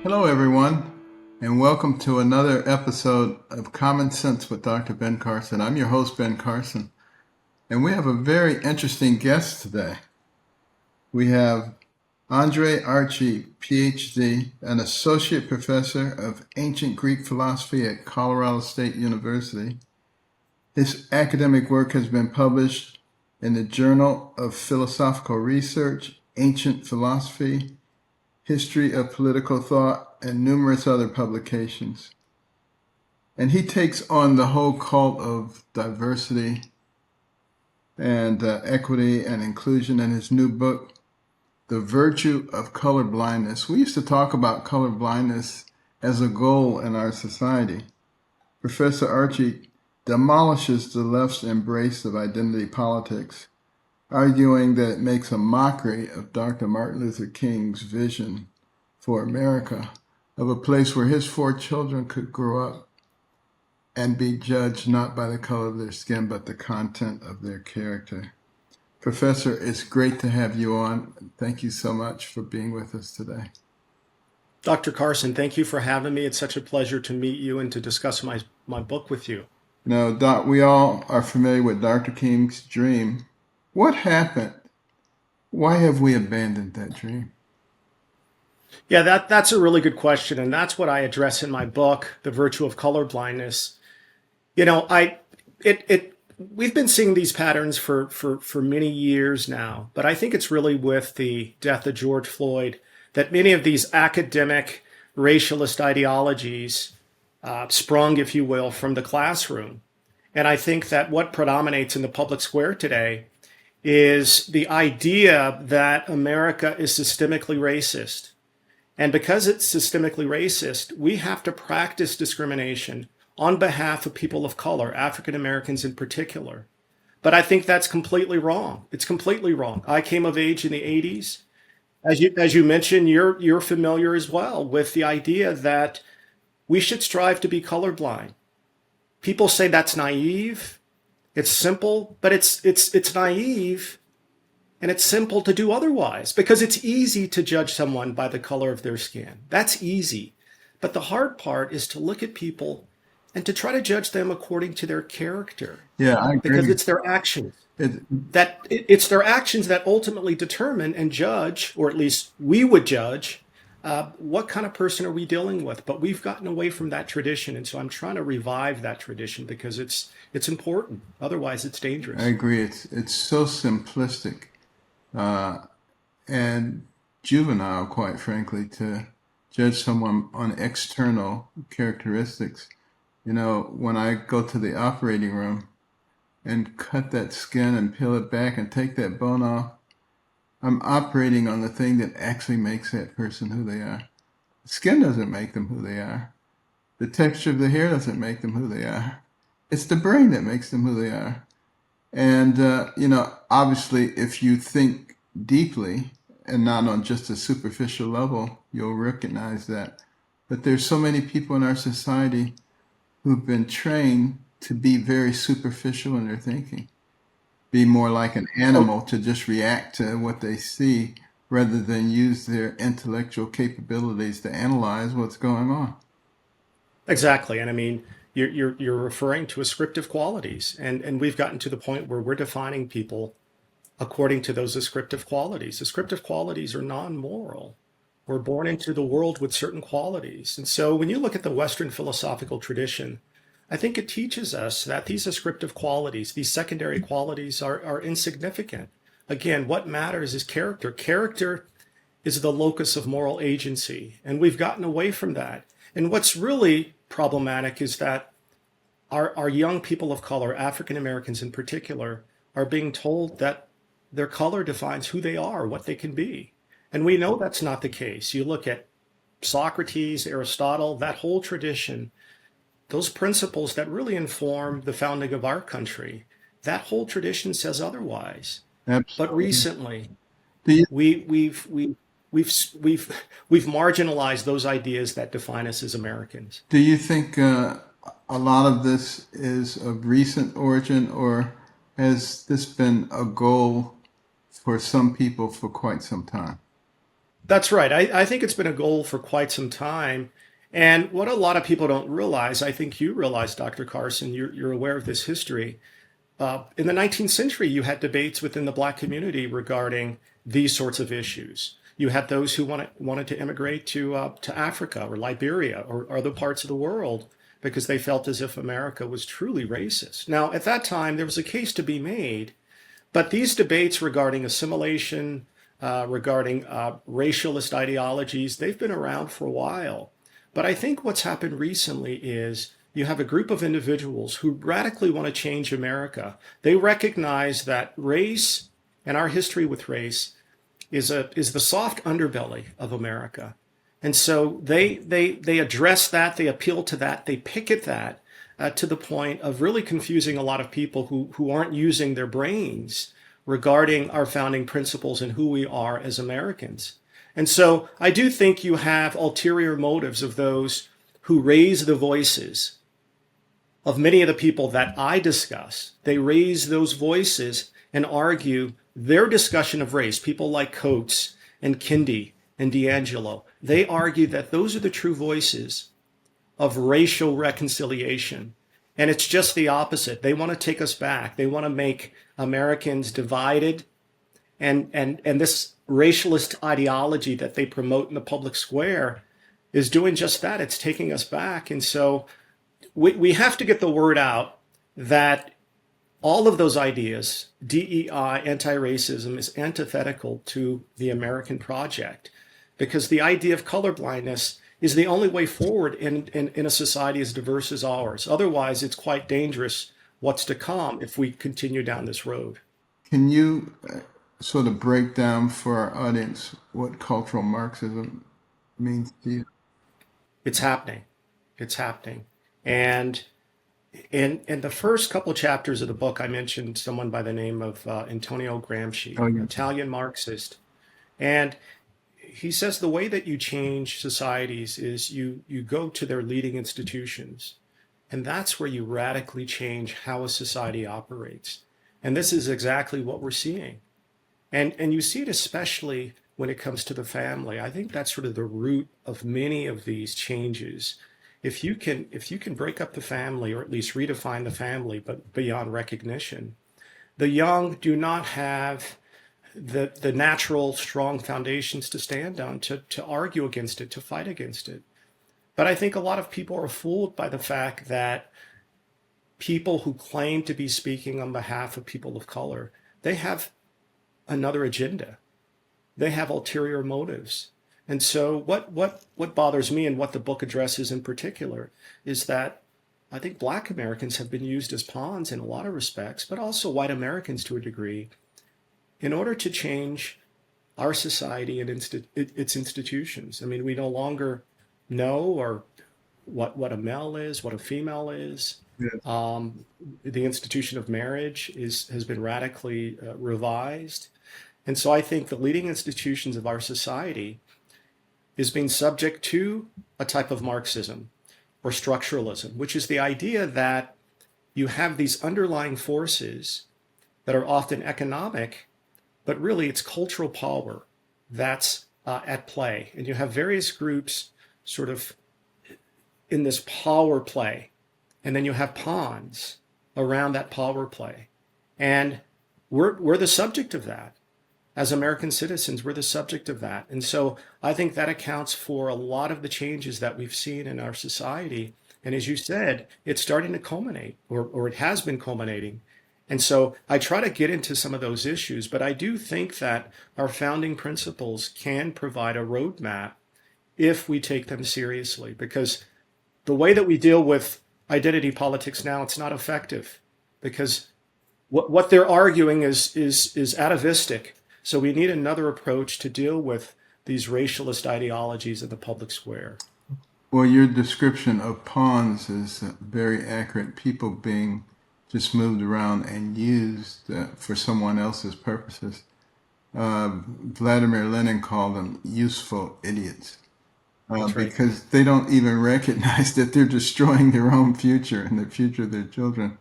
Hello, everyone, and welcome to another episode of Common Sense with Dr. Ben Carson. I'm your host, Ben Carson, and we have a very interesting guest today. We have Andre Archie, Ph.D., an associate professor of ancient Greek philosophy at Colorado State University. His academic work has been published in the Journal of Philosophical Research, Ancient Philosophy, History of Political Thought, and numerous other publications. And he takes on the whole cult of diversity and equity and inclusion in his new book, The Virtue of Color-Blindness. We used to talk about color-blindness as a goal in our society. Professor Archie demolishes the left's embrace of identity politics, arguing that it makes a mockery of Dr. Martin Luther King's vision for America, of a place where his 4 children could grow up and be judged not by the color of their skin, but the content of their character. Professor, it's great to have you on. Thank you so much for being with us today. Dr. Carson, thank you for having me. It's such a pleasure to meet you and to discuss my book with you. Now, Doc, we all are familiar with Dr. King's dream. What happened? Why have we abandoned that dream? Yeah, that's a really good question, and that's what I address in my book, The Virtue of Colorblindness. You know, we've been seeing these patterns for many years now, but I think it's really with the death of George Floyd that many of these academic racialist ideologies sprung, if you will, from the classroom. And I think that what predominates in the public square today is the idea that America is systemically racist. And because it's systemically racist, we have to practice discrimination on behalf of people of color, African Americans in particular. But I think that's completely wrong. It's completely wrong. I came of age in the 80s. As you mentioned, you're familiar as well with the idea that we should strive to be colorblind. People say that's naive. It's simple, but it's naive. And it's simple to do otherwise because it's easy to judge someone by the color of their skin. That's easy. But the hard part is to look at people and to try to judge them according to their character. Yeah, I agree. Because it's their actions. It's their actions that ultimately determine and judge, or at least we would judge, what kind of person are we dealing with. But we've gotten away from that tradition. And so I'm trying to revive that tradition because it's important. Otherwise, it's dangerous. I agree. It's so simplistic. And juvenile, quite frankly, to judge someone on external characteristics. You know, when I go to the operating room and cut that skin and peel it back and take that bone off, I'm operating on the thing that actually makes that person who they are. The skin doesn't make them who they are. The texture of the hair doesn't make them who they are. It's the brain that makes them who they are. And, you know, obviously, if you think deeply and not on just a superficial level, you'll recognize that. But there's so many people in our society who've been trained to be very superficial in their thinking, be more like an animal, to just react to what they see rather than use their intellectual capabilities to analyze what's going on. Exactly. And I mean, you're referring to ascriptive qualities, and we've gotten to the point where we're defining people according to those ascriptive qualities. Ascriptive qualities are non-moral. We're born into the world with certain qualities. And so when you look at the Western philosophical tradition, I think it teaches us that these ascriptive qualities, these secondary qualities are insignificant. Again, what matters is character. Character is the locus of moral agency, and we've gotten away from that. And what's really problematic is that our young people of color, African Americans in particular, are being told that their color defines who they are, what they can be. And we know that's not the case. You look at Socrates, Aristotle, that whole tradition, those principles that really inform the founding of our country, that whole tradition says otherwise. Absolutely. But recently, you, we've marginalized those ideas that define us as Americans. Do you think a lot of this is of recent origin, or has this been a goal for some people for quite some time? That's right. I think it's been a goal for quite some time. And what a lot of people don't realize, I think you realize, Dr. Carson, you're aware of this history. In the 19th century, you had debates within the Black community regarding these sorts of issues. You had those who wanted to immigrate to Africa or Liberia or other parts of the world because they felt as if America was truly racist. Now, at that time, there was a case to be made, but these debates regarding assimilation, regarding racialist ideologies, they've been around for a while. But I think what's happened recently is you have a group of individuals who radically want to change America. They recognize that race and our history with race is the soft underbelly of America. And so they address that, they appeal to that, they pick at that to the point of really confusing a lot of people who aren't using their brains regarding our founding principles and who we are as Americans. And so I do think you have ulterior motives of those who raise the voices of many of the people that I discuss. They raise those voices and argue their discussion of race. People like Coates and Kindy and D'Angelo, they argue that those are the true voices of racial reconciliation. And it's just the opposite. They want to take us back. They want to make Americans divided. And this racialist ideology that they promote in the public square is doing just that. It's taking us back. And so we have to get the word out that all of those ideas, DEI, anti-racism, is antithetical to the American project, because the idea of colorblindness is the only way forward in a society as diverse as ours. Otherwise, it's quite dangerous what's to come if we continue down this road. Can you sort of break down for our audience what cultural Marxism means to you? It's happening. It's happening. And in the first couple of chapters of the book, I mentioned someone by the name of Antonio Gramsci, Oh, an yeah. Italian Marxist. And he says the way that you change societies is you go to their leading institutions. And that's where you radically change how a society operates. And this is exactly what we're seeing. And you see it especially when it comes to the family. I think that's sort of the root of many of these changes. If you can break up the family, or at least redefine the family, but beyond recognition, the young do not have the natural strong foundations to stand on, to argue against it, to fight against it. But I think a lot of people are fooled by the fact that people who claim to be speaking on behalf of people of color, they have another agenda. They have ulterior motives. And so what bothers me, and what the book addresses in particular, is that I think Black Americans have been used as pawns in a lot of respects, but also white Americans to a degree, in order to change our society and its institutions. I mean, we no longer know or what a male is, what a female is. Yes. The institution of marriage has been radically revised. And so I think the leading institutions of our society is being subject to a type of Marxism or structuralism, which is the idea that you have these underlying forces that are often economic, but really it's cultural power that's at play. And you have various groups sort of in this power play, and then you have pawns around that power play. And we're the subject of that. As American citizens, we're the subject of that. And so I think that accounts for a lot of the changes that we've seen in our society. And as you said, it's starting to culminate, or it has been culminating. And so I try to get into some of those issues, but I do think that our founding principles can provide a roadmap if we take them seriously, because the way that we deal with identity politics now, it's not effective, because what they're arguing is atavistic. So we need another approach to deal with these racialist ideologies in the public square. Well, your description of pawns is very accurate. People being just moved around and used for someone else's purposes. Vladimir Lenin called them useful idiots That's right. because they don't even recognize that they're destroying their own future and the future of their children.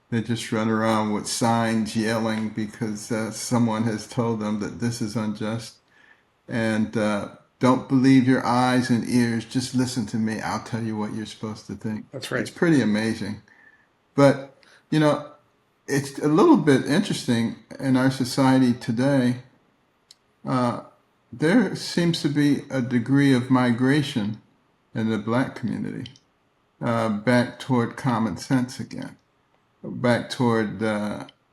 They just run around with signs yelling because someone has told them that this is unjust. And don't believe your eyes and ears. Just listen to me. I'll tell you what you're supposed to think. That's It's right. pretty amazing. But, you know, it's a little bit interesting in our society today. There seems to be a degree of migration in the black community back toward common sense again, back toward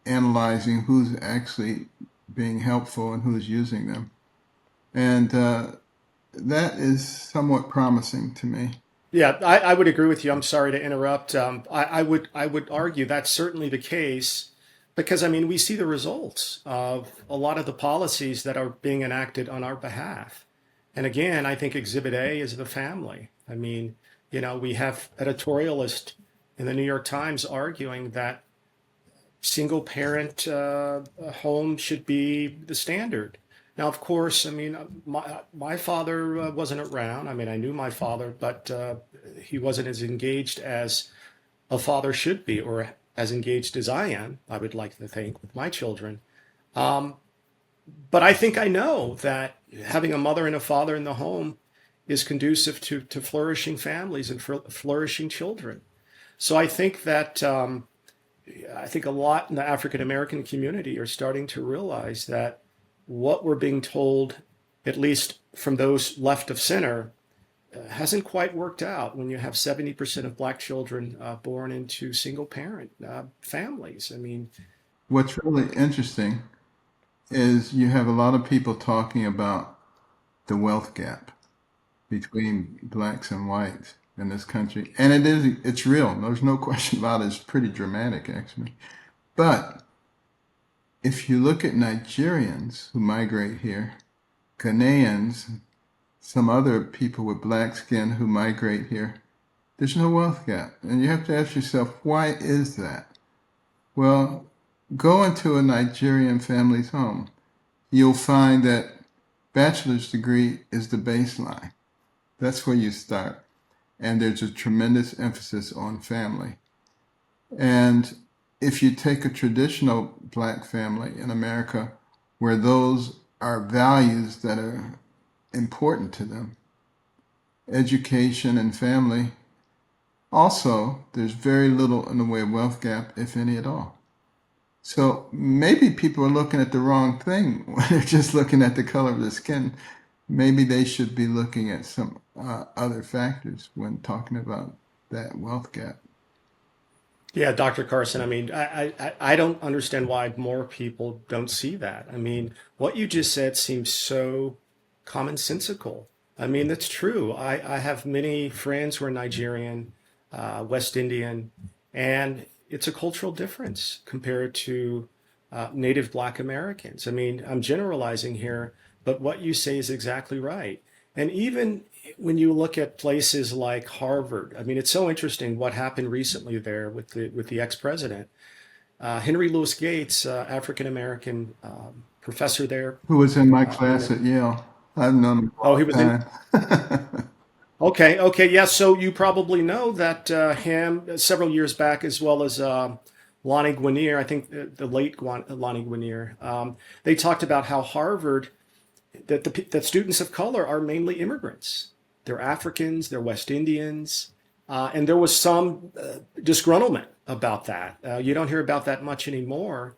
analyzing who's actually being helpful and who's using them. And that is somewhat promising to me. Yeah, I would agree with you. I'm sorry to interrupt. I would argue that's certainly the case because I mean we see the results of a lot of the policies that are being enacted on our behalf. And again, I think Exhibit A is the family. I mean, we have editorialists in the New York Times arguing that single parent home should be the standard. Now, of course, I mean, my father wasn't around. I mean, I knew my father, but he wasn't as engaged as a father should be, or as engaged as I am, I would like to think, with my children. Um, but I think I know that having a mother and a father in the home is conducive to flourishing families and flourishing children. So I think that I think a lot in the African American community are starting to realize that what we're being told, at least from those left of center, hasn't quite worked out when you have 70% of black children born into single parent families. I mean, What's really interesting is you have a lot of people talking about the wealth gap between blacks and whites in this country. And it's real. There's no question about it. It's pretty dramatic, actually. But if you look at Nigerians who migrate here, Ghanaians, some other people with black skin who migrate here, there's no wealth gap. And you have to ask yourself, why is that? Well, go into a Nigerian family's home. You'll find that bachelor's degree is the baseline. That's where you start. And there's a tremendous emphasis on family. And if you take a traditional black family in America, where those are values that are important to them, education and family, also, there's very little in the way of wealth gap, if any at all. So maybe people are looking at the wrong thing when they're just looking at the color of the skin. Maybe they should be looking at some other factors when talking about that wealth gap. yeah, Dr. Carson, I mean, I don't understand why more people don't see that. I mean, what you just said seems so commonsensical. I mean, that's true. I have many friends who are Nigerian, West Indian, and it's a cultural difference compared to native Black Americans. I mean, I'm generalizing here, but what you say is exactly right. And even when you look at places like Harvard, I mean, it's so interesting what happened recently there with the ex-president. Henry Louis Gates, African American professor there. Who was in my In class the, at Yale? I've known him for a oh, he long was in. time. Okay, okay, yeah. So you probably know that him several years back, as well as Lonnie Guinier, I think the late Lonnie Guinier, they talked about how Harvard that students of color are mainly immigrants. They're Africans, they're West Indians, and there was some disgruntlement about that. You don't hear about that much anymore,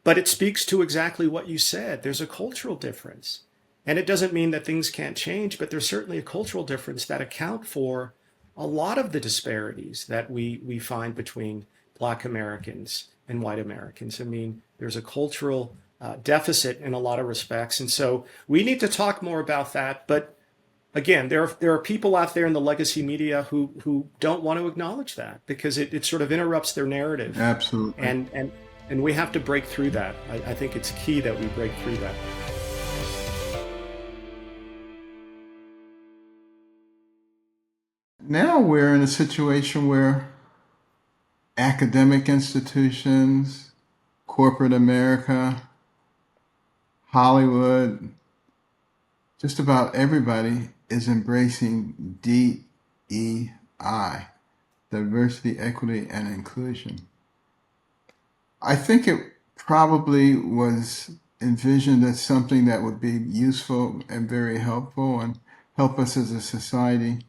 but it speaks to exactly what you said. There's a cultural difference. And it doesn't mean that things can't change, but there's certainly a cultural difference that account for a lot of the disparities that we find between Black Americans and white Americans. I mean, there's a cultural deficit in a lot of respects. And so we need to talk more about that. But again, there are people out there in the legacy media who don't want to acknowledge that because it sort of interrupts their narrative. Absolutely. And we have to break through that. I think it's key that we break through that. Now we're in a situation where academic institutions, corporate America, Hollywood, just about everybody is embracing DEI, diversity, equity, and inclusion. I think it probably was envisioned as something that would be useful and very helpful and help us as a society.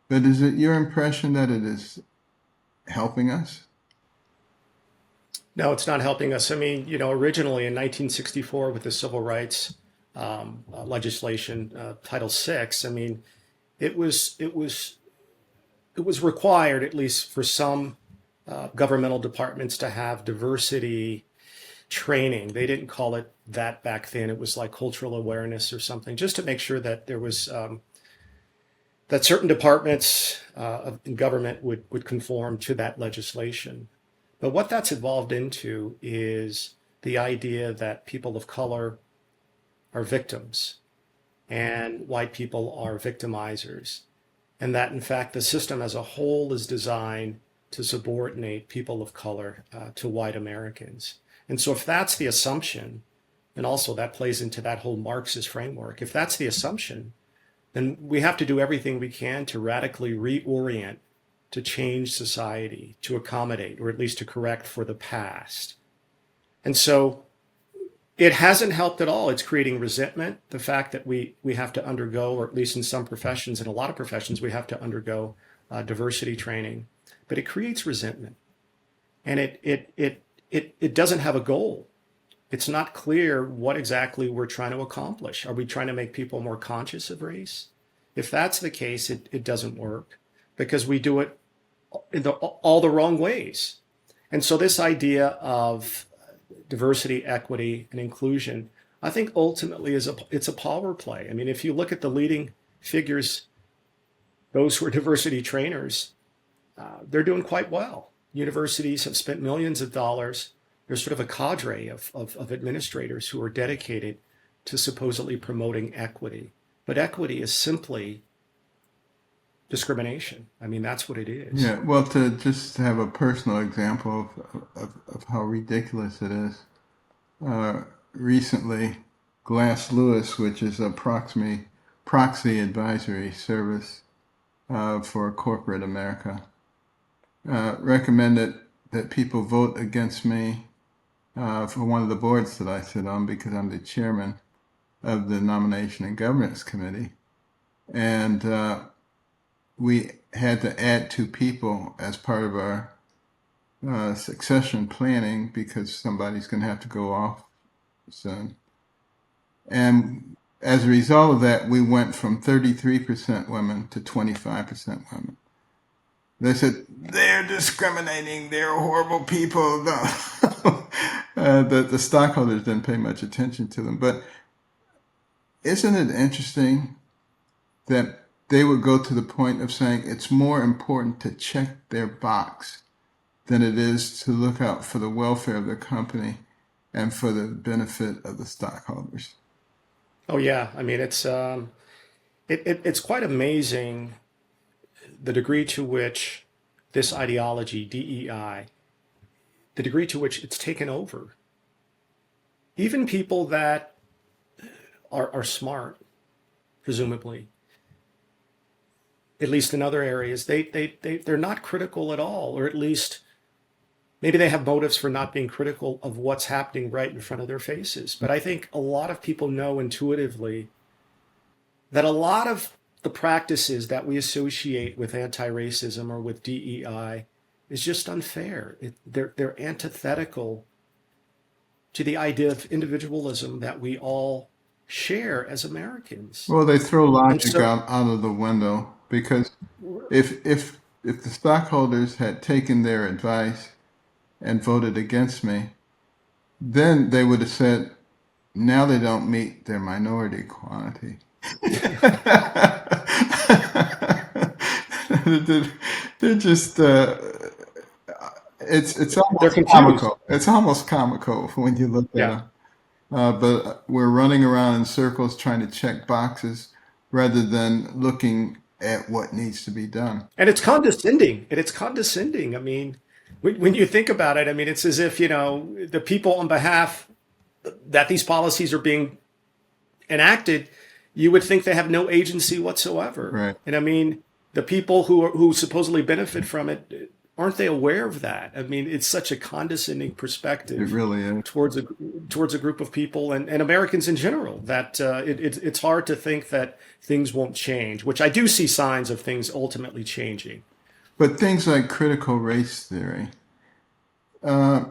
But is it your impression that it is helping us? No, it's not helping us. I mean, originally in 1964 with the civil rights legislation, Title VI, I mean, it was required, at least for some governmental departments, to have diversity training. They didn't call it that back then. It was like cultural awareness or something, just to make sure that there was that certain departments in government would conform to that legislation. But what that's evolved into is the idea that people of color are victims and white people are victimizers, and that in fact the system as a whole is designed to subordinate people of color to white Americans. And so if that's the assumption, and also that plays into that whole Marxist framework, if that's the assumption, then we have to do everything we can to radically reorient, to change society, to accommodate, or at least to correct for the past. And so it hasn't helped at all. It's creating resentment. The fact that we have to undergo, or at least in some professions, in a lot of professions, we have to undergo diversity training, but it creates resentment. And it doesn't have a goal. It's not clear what exactly we're trying to accomplish. Are we trying to make people more conscious of race? If that's the case, it doesn't work, because we do it in all the wrong ways. And so this idea of diversity, equity, and inclusion, I think ultimately it's a power play. I mean, if you look at the leading figures, those who are diversity trainers, they're doing quite well. Universities have spent millions of dollars. There's sort of a cadre of administrators who are dedicated to supposedly promoting equity. But equity is simply discrimination. I mean, that's what it is. Yeah, well, to just have a personal example of how ridiculous it is, recently, Glass Lewis, which is a proxy advisory service for corporate America, recommended that people vote against me for one of the boards that I sit on, because I'm the chairman of the Nomination and Governance Committee. And we had to add 2 people as part of our succession planning, because somebody's going to have to go off soon. And as a result of that, we went from 33% women to 25% women. They said, they're discriminating, they're horrible people. The stockholders didn't pay much attention to them. But isn't it interesting that they would go to the point of saying it's more important to check their box than it is to look out for the welfare of the company and for the benefit of the stockholders? Oh yeah, I mean it's quite amazing the degree to which this ideology, DEI, the degree to which it's taken over. Even people that are smart, presumably, at least in other areas, they're not critical at all, or at least maybe they have motives for not being critical of what's happening right in front of their faces. But I think a lot of people know intuitively that a lot of the practices that we associate with anti-racism or with DEI is just unfair. They're antithetical to the idea of individualism that we all share as Americans. Well, they throw logic so- out of the window, because if the stockholders had taken their advice and voted against me, then they would have said, now they don't meet their minority quality. They're just it's almost confused. comical. It's almost comical when you look at Yeah. them. But we're running around in circles trying to check boxes rather than looking at what needs to be done. And it's condescending. I mean, when you think about it, I mean, it's as if, the people on behalf that these policies are being enacted, you would think they have no agency whatsoever. Right. And I mean, the people who supposedly benefit from it, aren't they aware of that? I mean, it's such a condescending It perspective really is. towards a group of people and Americans in general that it's hard to think that things won't change, which I do see signs of things ultimately changing. But things like critical race theory, uh,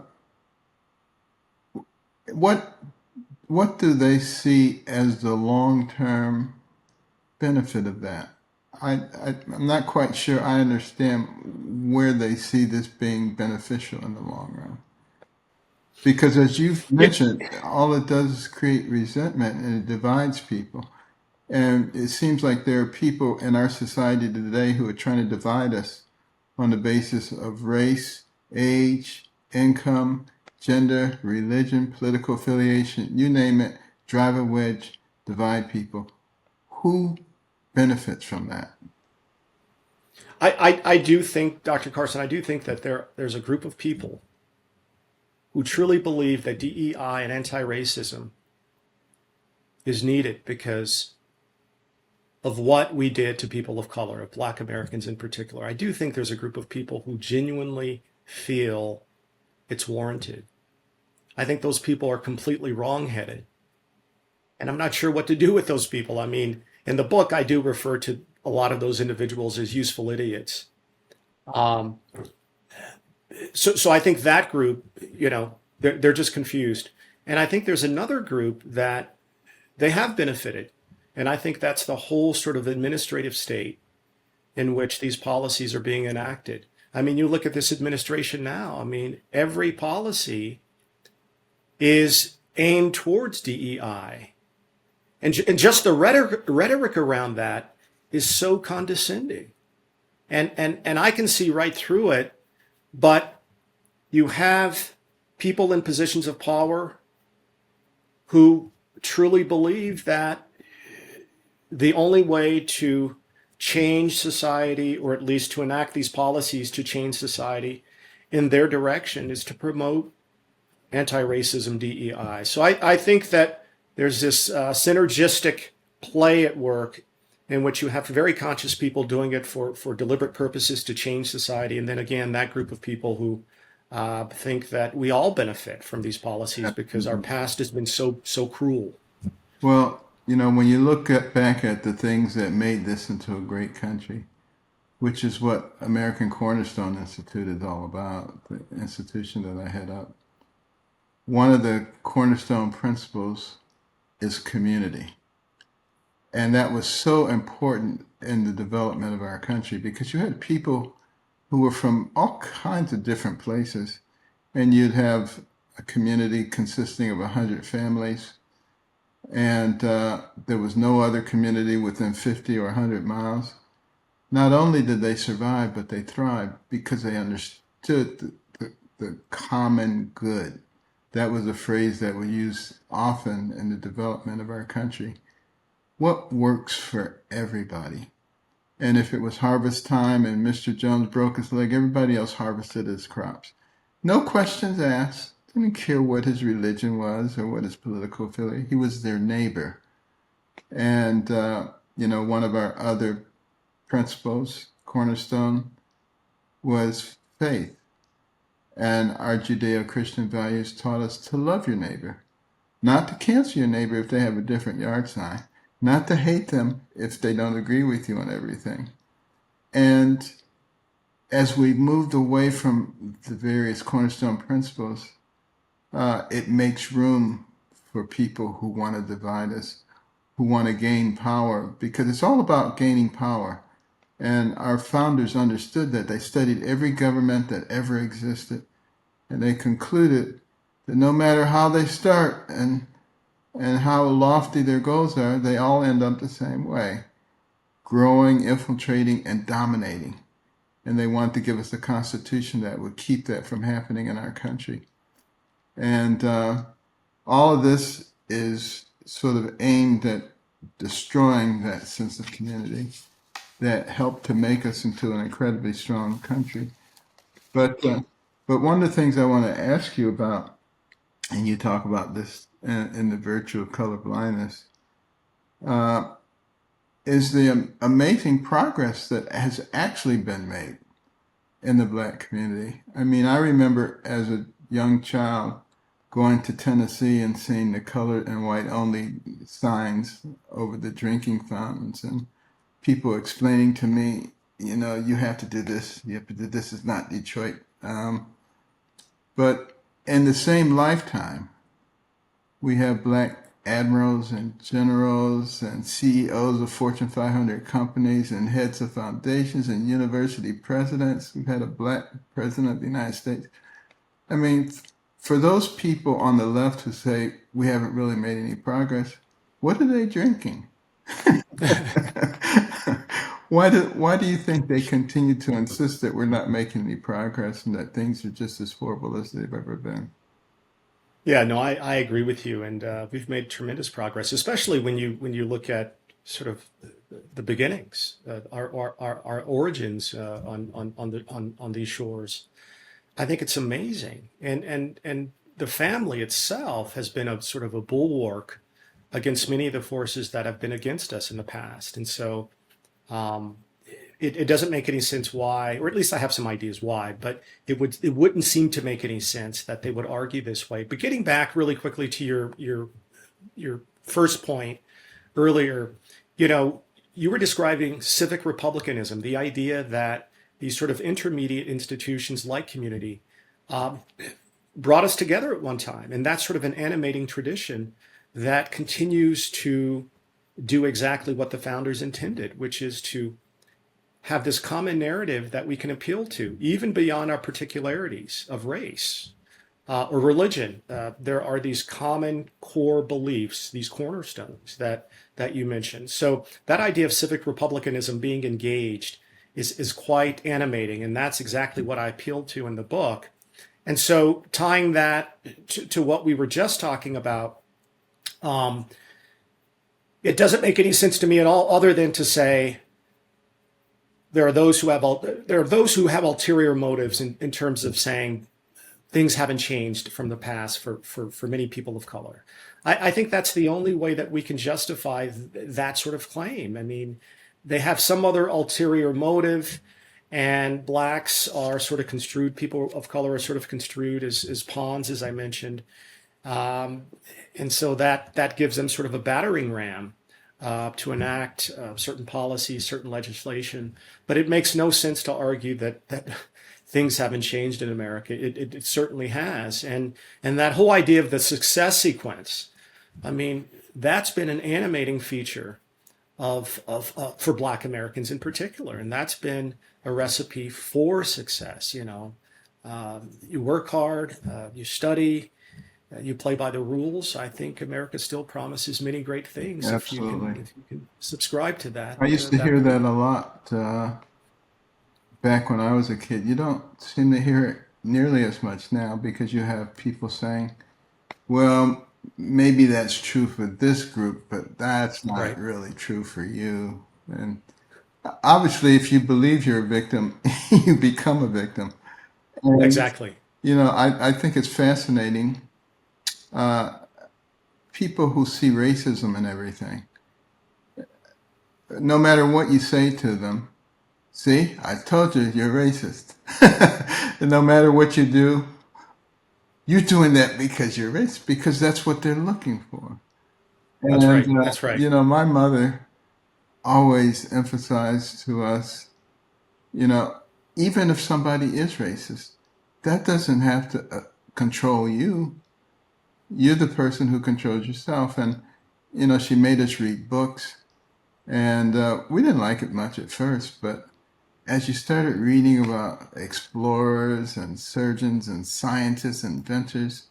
what what do they see as the long-term benefit of that? I'm not quite sure I understand where they see this being beneficial in the long run. Because as you've Yeah. mentioned, all it does is create resentment and it divides people. And it seems like there are people in our society today who are trying to divide us on the basis of race, age, income, gender, religion, political affiliation, you name it, drive a wedge, divide people. Who benefits from that? I do think, Dr. Carson, I do think that there's a group of people who truly believe that DEI and anti-racism is needed because of what we did to people of color, of Black Americans in particular. I do think there's a group of people who genuinely feel it's warranted. I think those people are completely wrongheaded. And I'm not sure what to do with those people. I mean, in the book, I do refer to a lot of those individuals as useful idiots. Um, so I think that group, they're just confused. And I think there's another group that they have benefited. And I think that's the whole sort of administrative state in which these policies are being enacted. I mean, you look at this administration now, I mean, every policy is aimed towards DEI. And just the rhetoric around that is so condescending. And I can see right through it, but you have people in positions of power who truly believe that the only way to change society, or at least to enact these policies to change society in their direction, is to promote anti-racism DEI. So I think that there's this synergistic play at work in which you have very conscious people doing it for deliberate purposes to change society. And then again, that group of people who think that we all benefit from these policies because our past has been so cruel. Well, when you look back at the things that made this into a great country, which is what American Cornerstone Institute is all about, the institution that I head up, one of the cornerstone principles is community. And that was so important in the development of our country because you had people who were from all kinds of different places, and you'd have a community consisting of 100 families, and there was no other community within 50 or 100 miles. Not only did they survive, but they thrived because they understood the common good. That was a phrase that we used often in the development of our country. What works for everybody? And if it was harvest time and Mr. Jones broke his leg, everybody else harvested his crops. No questions asked. Didn't care what his religion was or what his political affiliation. He was their neighbor. And, one of our other principles, cornerstone, was faith. And our Judeo-Christian values taught us to love your neighbor, not to cancel your neighbor if they have a different yard sign, not to hate them if they don't agree with you on everything. And as we moved away from the various cornerstone principles, it makes room for people who want to divide us, who want to gain power, because it's all about gaining power. And our founders understood that. They studied every government that ever existed, and they concluded that no matter how they start and how lofty their goals are, they all end up the same way, growing, infiltrating, and dominating. And they want to give us a constitution that would keep that from happening in our country. And all of this is sort of aimed at destroying that sense of community that helped to make us into an incredibly strong country. But one of the things I want to ask you about, and you talk about this in the Virtue of Color-Blindness, is the amazing progress that has actually been made in the black community. I mean, I remember as a young child going to Tennessee and seeing the colored and white only signs over the drinking fountains, and people explaining to me, you have to do this, you have to do this, is not Detroit. But in the same lifetime, we have black admirals and generals and CEOs of Fortune 500 companies and heads of foundations and university presidents. We've had a black president of the United States. I mean, for those people on the left who say we haven't really made any progress, what are they drinking? Why do you think they continue to insist that we're not making any progress and that things are just as horrible as they've ever been? Yeah, no, I agree with you, and we've made tremendous progress, especially when you look at sort of the beginnings, our origins on these shores. I think it's amazing, and the family itself has been a sort of a bulwark against many of the forces that have been against us in the past, and so um, it doesn't make any sense why, or at least I have some ideas why, but it wouldn't seem to make any sense that they would argue this way. But getting back really quickly to your first point earlier, you know, you were describing civic republicanism, the idea that these sort of intermediate institutions like community um, brought us together at one time, and that's sort of an animating tradition that continues to do exactly what the founders intended, which is to have this common narrative that we can appeal to, even beyond our particularities of race or religion. There are these common core beliefs, these cornerstones that you mentioned. So that idea of civic republicanism being engaged is quite animating, and that's exactly what I appealed to in the book. And so tying that to what we were just talking about, um, it doesn't make any sense to me at all, other than to say there are those who have ulterior motives in terms of saying things haven't changed from the past for many people of color. I think that's the only way that we can justify that sort of claim. I mean, they have some other ulterior motive, and blacks are sort of construed, people of color are sort of construed as pawns, as I mentioned. Um, and so that gives them sort of a battering ram to enact certain policies, certain legislation. But it makes no sense to argue that things haven't changed in America. It certainly has. And that whole idea of the success sequence, I mean, that's been an animating feature of for Black Americans in particular, and that's been a recipe for success. You know, you work hard, you study, you play by the rules. I think America still promises many great things Absolutely. if you can subscribe to I used to that hear that belief. a lot back when I was a kid. You don't seem to hear it nearly as much now because you have people saying, well, maybe that's true for this group, but that's not Right. really true for you. And obviously, if you believe you're a victim, you become a victim. And, Exactly. I think it's fascinating. Uh, People who see racism and everything, no matter what you say to them, see, I told you you're racist. And no matter what you do, you're doing that because you're racist, because that's what they're looking for. That's And, right. That's right. my mother always emphasized to us, you know, even if somebody is racist, that doesn't have to control you. You're the person who controls yourself. And, she made us read books. And we didn't like it much at first, but as you started reading about explorers and surgeons and scientists and inventors,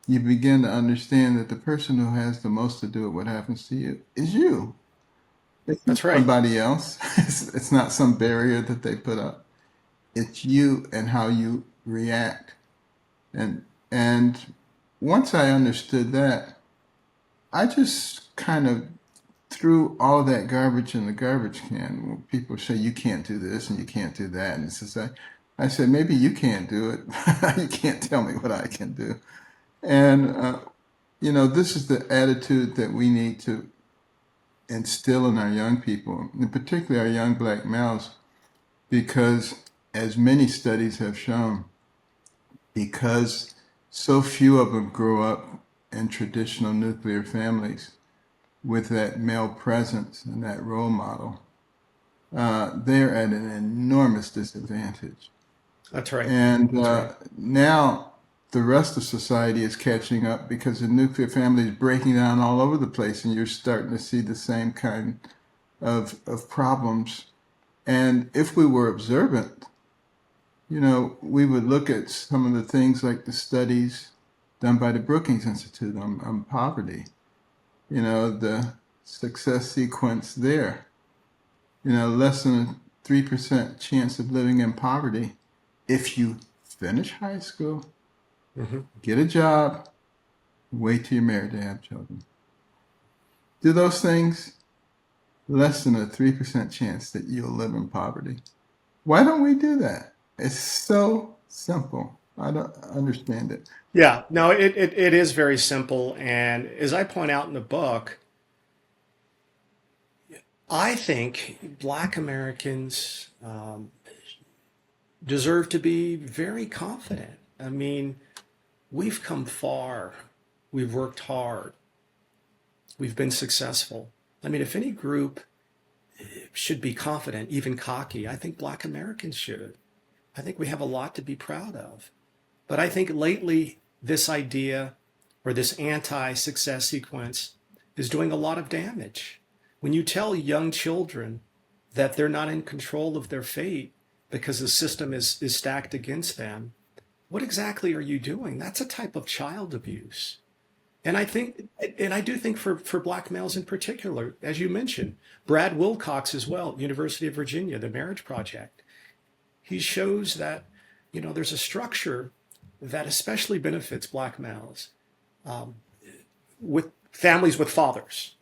you begin to understand that the person who has the most to do with what happens to you is you. It's not That's right. somebody else. It's not some barrier that they put up. It's you and how you react. And once I understood that, I just kind of threw all of that garbage in the garbage can. When people say you can't do this and you can't do that, and it's just like, I said, maybe you can't do it. You can't tell me what I can do. And this is the attitude that we need to instill in our young people, and particularly our young black males, because as many studies have shown, because so few of them grow up in traditional nuclear families with that male presence and that role model, they're at an enormous disadvantage. That's right. And That's right. now the rest of society is catching up because the nuclear family is breaking down all over the place, and you're starting to see the same kind of problems. And if we were observant, we would look at some of the things like the studies done by the Brookings Institute on poverty, the success sequence there. Less than a 3% chance of living in poverty if you finish high school, get a job, wait till you're married to have children. Do those things, less than a 3% chance that you'll live in poverty. Why don't we do that? It's so simple. I don't understand it. Yeah, no, it is very simple. And as I point out in the book, I think Black Americans deserve to be very confident. I mean, we've come far. We've worked hard. We've been successful. I mean, if any group should be confident, even cocky, I think Black Americans should. I think we have a lot to be proud of. But I think lately, this idea or this anti-success sequence is doing a lot of damage. When you tell young children that they're not in control of their fate because the system is stacked against them, what exactly are you doing? That's a type of child abuse. And I do think for Black males in particular, as you mentioned, Brad Wilcox as well, University of Virginia, the Marriage Project, he shows that, there's a structure that especially benefits Black males with families with fathers,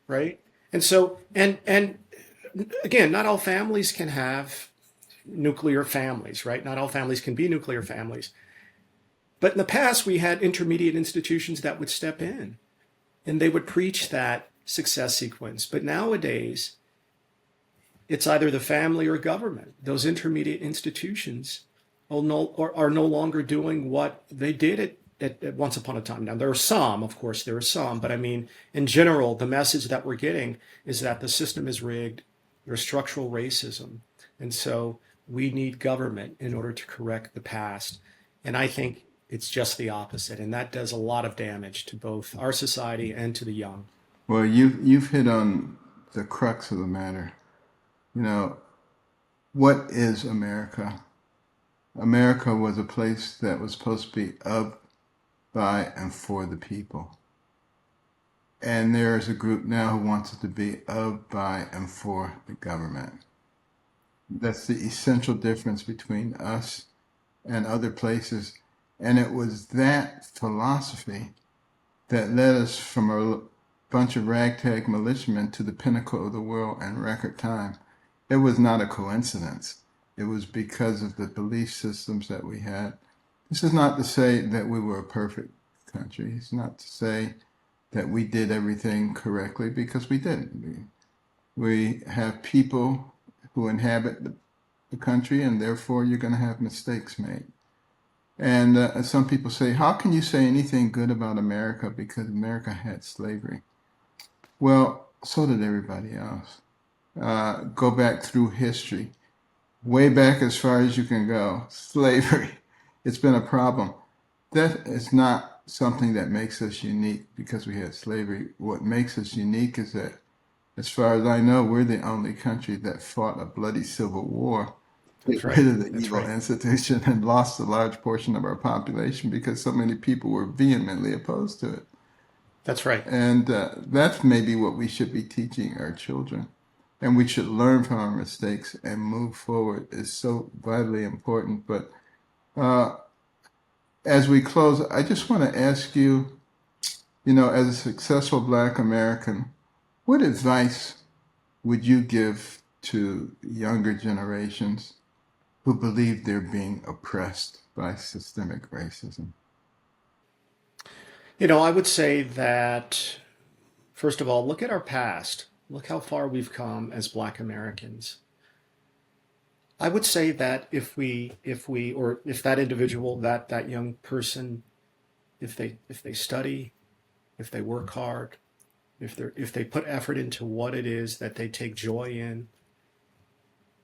right? And so, and again, not all families can have nuclear families, right? Not all families can be nuclear families. But in the past, we had intermediate institutions that would step in and they would preach that success sequence. But nowadays, it's either the family or government. Those intermediate institutions are no longer doing what they did at once upon a time. Now, there are some, of course, but I mean, in general, the message that we're getting is that the system is rigged, there's structural racism. And so we need government in order to correct the past. And I think it's just the opposite. And that does a lot of damage to both our society and to the young. Well, you've hit on the crux of the matter. What is America? America was a place that was supposed to be of, by, and for the people. And there is a group now who wants it to be of, by, and for the government. That's the essential difference between us and other places. And it was that philosophy that led us from a bunch of ragtag militiamen to the pinnacle of the world in record time. It was not a coincidence. It was because of the belief systems that we had. This is not to say that we were a perfect country. It's not to say that we did everything correctly, because we didn't. We have people who inhabit the country, and therefore you're going to have mistakes made. And some people say, how can you say anything good about America because America had slavery? Well, so did everybody else. Go back through history, way back as far as you can go. Slavery, it's been a problem. That is not something that makes us unique because we had slavery. What makes us unique is that, as far as I know, we're the only country that fought a bloody civil war to get rid of the evil institution and lost a large portion of our population because so many people were vehemently opposed to it. That's right. And that's maybe what we should be teaching our children. And we should learn from our mistakes and move forward. Is so vitally important. But as we close, I just want to ask you, as a successful Black American, what advice would you give to younger generations who believe they're being oppressed by systemic racism? I would say that, first of all, look at our past. Look how far we've come as Black Americans. I would say that if that individual, that young person, if they study, if they work hard, if they put effort into what it is that they take joy in,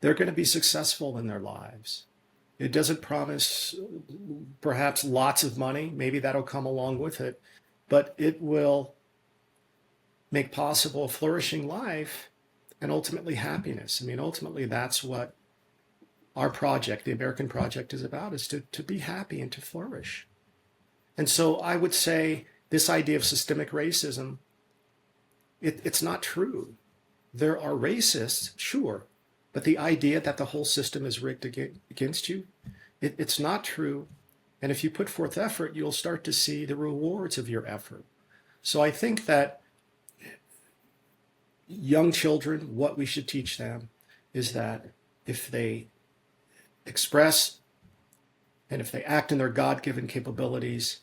they're going to be successful in their lives. It doesn't promise perhaps lots of money. Maybe that'll come along with it, but it will make possible a flourishing life and ultimately happiness. I mean, ultimately, that's what our project, the American project, is about, is to be happy and to flourish. And so I would say this idea of systemic racism, it's not true. There are racists, sure, but the idea that the whole system is rigged against you, it's not true. And if you put forth effort, you'll start to see the rewards of your effort. So I think that young children, what we should teach them is that if they express and if they act in their God-given capabilities,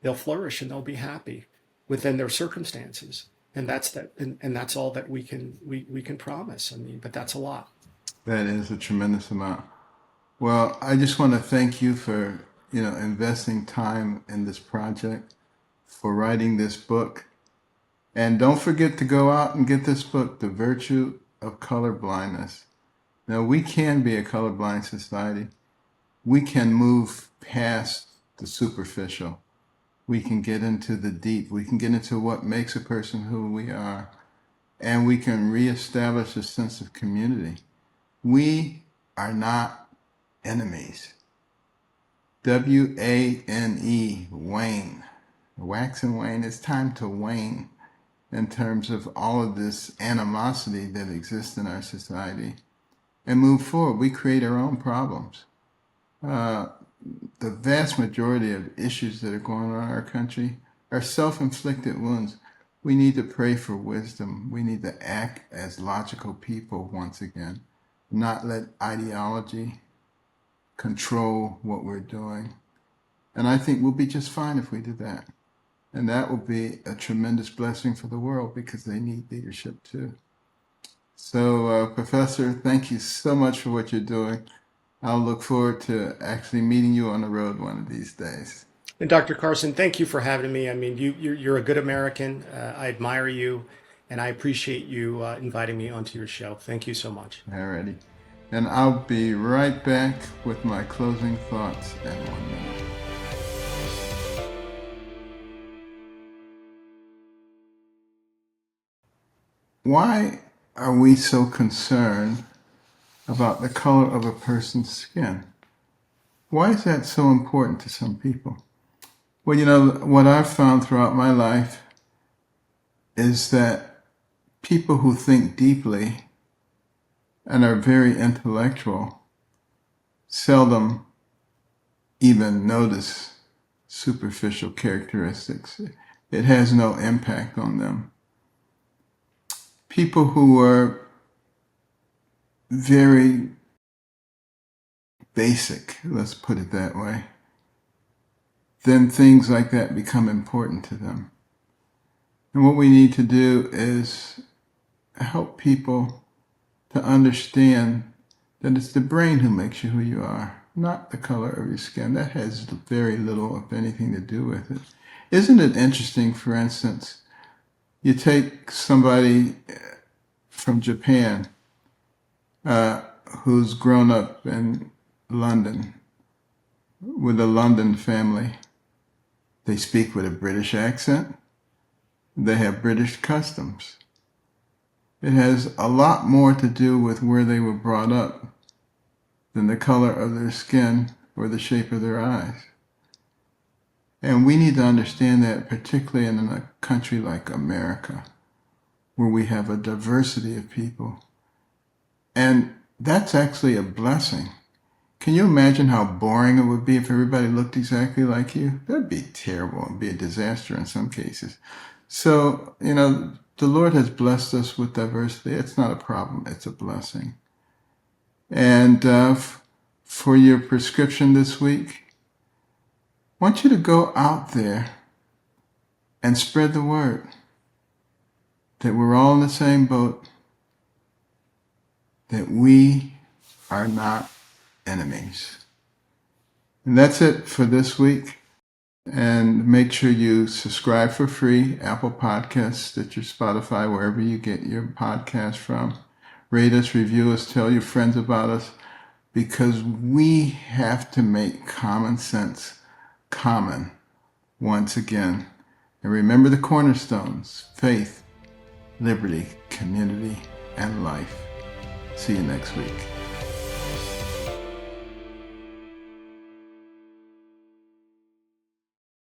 they'll flourish and they'll be happy within their circumstances. And that's all that we can promise. I mean, but that's a lot. That is a tremendous amount. Well, I just want to thank you for, investing time in this project, for writing this book. And don't forget to go out and get this book, The Virtue of Color-Blindness. Now, we can be a colorblind society. We can move past the superficial. We can get into the deep. We can get into what makes a person who we are. And we can reestablish a sense of community. We are not enemies. W-A-N-E, wane. Wax and wane. It's time to wane in terms of all of this animosity that exists in our society and move forward. We create our own problems. The vast majority of issues that are going on in our country are self-inflicted wounds. We need to pray for wisdom. We need to act as logical people once again, not let ideology control what we're doing. And I think we'll be just fine if we do that. And that will be a tremendous blessing for the world because they need leadership too. So, Professor, thank you so much for what you're doing. I'll look forward to actually meeting you on the road one of these days. And Dr. Carson, thank you for having me. I mean, you're a good American. I admire you, and I appreciate you inviting me onto your show. Thank you so much. Alrighty. And I'll be right back with my closing thoughts in 1 minute. Why are we so concerned about the color of a person's skin? Why is that so important to some people? Well, what I've found throughout my life is that people who think deeply and are very intellectual seldom even notice superficial characteristics. It has no impact on them. People who are very basic, let's put it that way, then things like that become important to them. And what we need to do is help people to understand that it's the brain who makes you who you are, not the color of your skin. That has very little, if anything, to do with it. Isn't it interesting, for instance, you take somebody from Japan who's grown up in London with a London family. They speak with a British accent. They have British customs. It has a lot more to do with where they were brought up than the color of their skin or the shape of their eyes. And we need to understand that, particularly in a country like America, where we have a diversity of people. And that's actually a blessing. Can you imagine how boring it would be if everybody looked exactly like you? That'd be terrible. It'd be a disaster in some cases. So, the Lord has blessed us with diversity. It's not a problem. It's a blessing. And for your prescription this week, I want you to go out there and spread the word that we're all in the same boat, that we are not enemies. And that's it for this week. And make sure you subscribe for free, Apple Podcasts, Stitcher, Spotify, wherever you get your podcast from. Rate us, review us, tell your friends about us, because we have to make common sense common once again. And remember the cornerstones: faith, liberty, community, and life. See you next week.